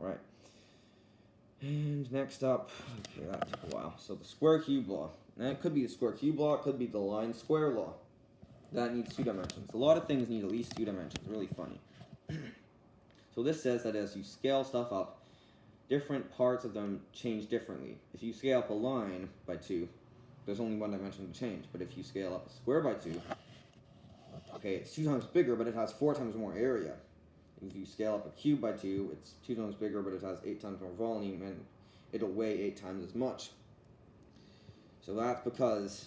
Alright. And next up, okay, that took a while. So the square cube law. And it could be the square cube law, it could be the line square law. That needs 2 dimensions. A lot of things need at least 2 dimensions. Really funny. So this says that as you scale stuff up, different parts of them change differently. If you scale up a line by 2, there's only 1 dimension to change. But if you scale up a square by 2, okay, it's 2 times bigger, but it has 4 times more area. If you scale up a cube by 2, it's 2 times bigger, but it has 8 times more volume, and it'll weigh 8 times as much. So that's because,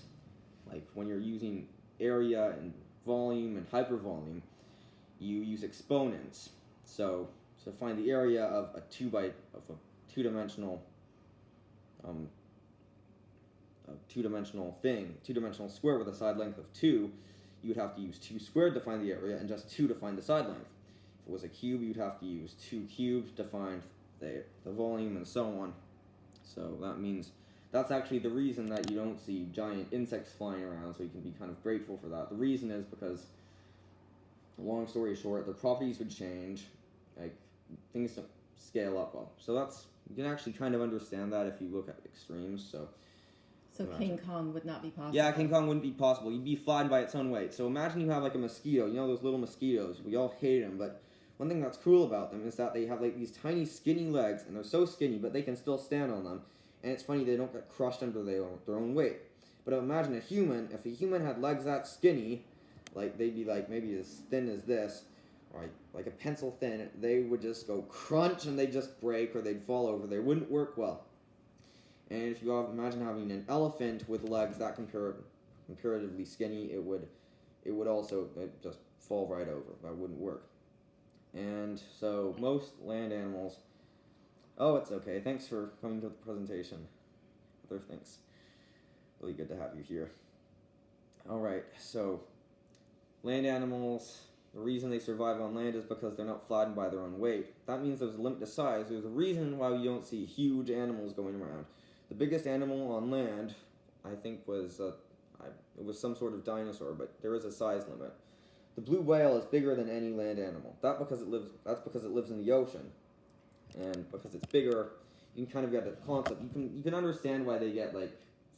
like, when you're using area and volume and hypervolume, you use exponents. So to find the area of a two-dimensional two-dimensional square with a side length of 2, you would have to use 2 squared to find the area and just 2 to find the side length. If it was a cube, you'd have to use 2 cubed to find the volume and so on. So that means that's actually the reason that you don't see giant insects flying around, so you can be kind of grateful for that. The reason is because, long story short, the properties would change, like, things don't scale up well. So that's, you can actually kind of understand that if you look at extremes, so King Kong would not be possible. Yeah, King Kong wouldn't be possible. You'd be flattened by its own weight. So imagine you have like a mosquito. You know those little mosquitoes? We all hate them, but one thing that's cool about them is that they have like these tiny skinny legs, and they're so skinny, but they can still stand on them. And it's funny, they don't get crushed under their own weight. But imagine a human. If a human had legs that skinny, like they'd be like maybe as thin as this, or like a pencil thin, they would just go crunch and they'd just break or they'd fall over. They wouldn't work well. And if you imagine having an elephant with legs that comparatively skinny, it would also just fall right over. That wouldn't work. And so most land animals. Oh, it's okay. Thanks for coming to the presentation. Other things. Really good to have you here. All right. So land animals. The reason they survive on land is because they're not flattened by their own weight. That means there's a limit to size. There's a reason why you don't see huge animals going around. The biggest animal on land, I think, was it was some sort of dinosaur, but there is a size limit. The blue whale is bigger than any land animal. That's because it lives in the ocean, and because it's bigger, you can kind of get the concept. You can understand why they get like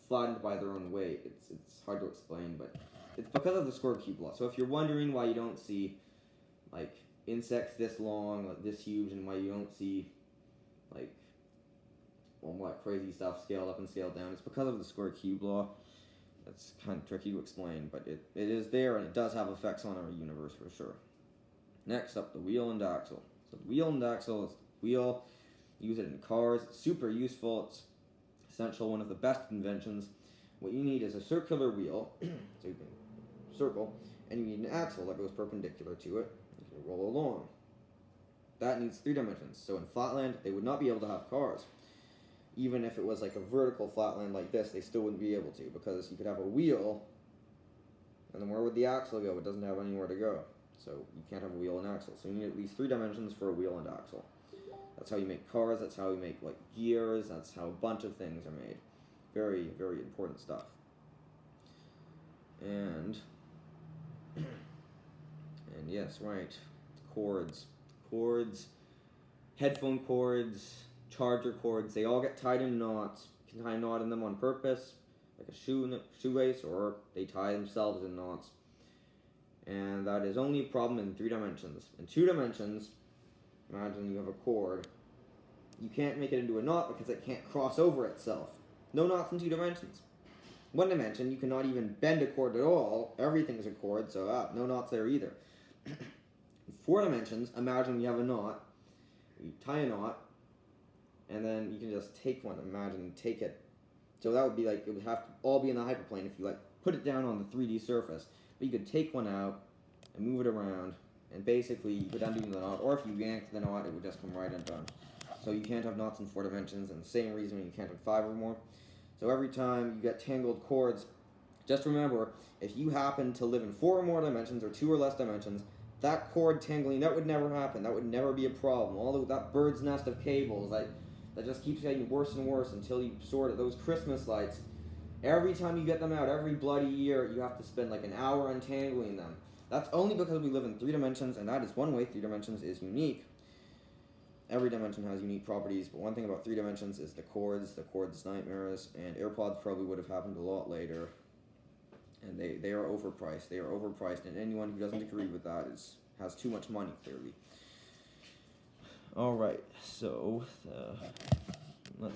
flattened by their own weight. It's hard to explain, but it's because of the square cube law. So if you're wondering why you don't see like insects this long, like this huge, and why you don't see like what crazy stuff scaled up and scaled down, it's because of the square cube law. That's kind of tricky to explain, but it is there, and it does have effects on our universe for sure. Next up, the wheel and axle. So the wheel and axle is the wheel. Use it in cars. It's super useful. It's essential, one of the best inventions. What you need is a circular wheel, so you can circle, and you need an axle that goes perpendicular to it. You can roll along. That needs 3 dimensions. So in flatland, they would not be able to have cars. Even if it was like a vertical flatland like this, they still wouldn't be able to, because you could have a wheel, and then where would the axle go? It doesn't have anywhere to go. So you can't have a wheel and axle. So you need at least 3 dimensions for a wheel and axle. That's how you make cars, that's how you make like gears, that's how a bunch of things are made. Very, very important stuff. And yes, right. Cords. Headphone cords, charger cords, they all get tied in knots. You can tie a knot in them on purpose, like a shoelace, or they tie themselves in knots. And that is only a problem in 3 dimensions. In 2 dimensions, imagine you have a cord. You can't make it into a knot because it can't cross over itself. No knots in 2 dimensions. 1 dimension, you cannot even bend a cord at all. Everything's a cord, so no knots there either. In 4 dimensions, imagine you have a knot. You tie a knot, and then you can just take one. Imagine, take it. So that would be like, it would have to all be in the hyperplane if you like put it down on the 3D surface. But you could take one out and move it around, and basically you could undo the knot, or if you yanked the knot, it would just come right undone. So you can't have knots in 4 dimensions, and the same reason you can't have 5 or more. So every time you get tangled cords, just remember, if you happen to live in 4 or more dimensions, or 2 or less dimensions, that cord tangling, that would never happen. That would never be a problem. All that bird's nest of cables, that just keeps getting worse and worse until you sort it. Those Christmas lights, every time you get them out, every bloody year, you have to spend like an hour untangling them. That's only because we live in 3 dimensions, and that is one way 3 dimensions is unique. every dimension has unique properties, but one thing about 3 dimensions is the chords nightmares, and AirPods probably would have happened a lot later. And they are overpriced. They are overpriced, and anyone who doesn't agree with that has too much money, clearly. All right, so let's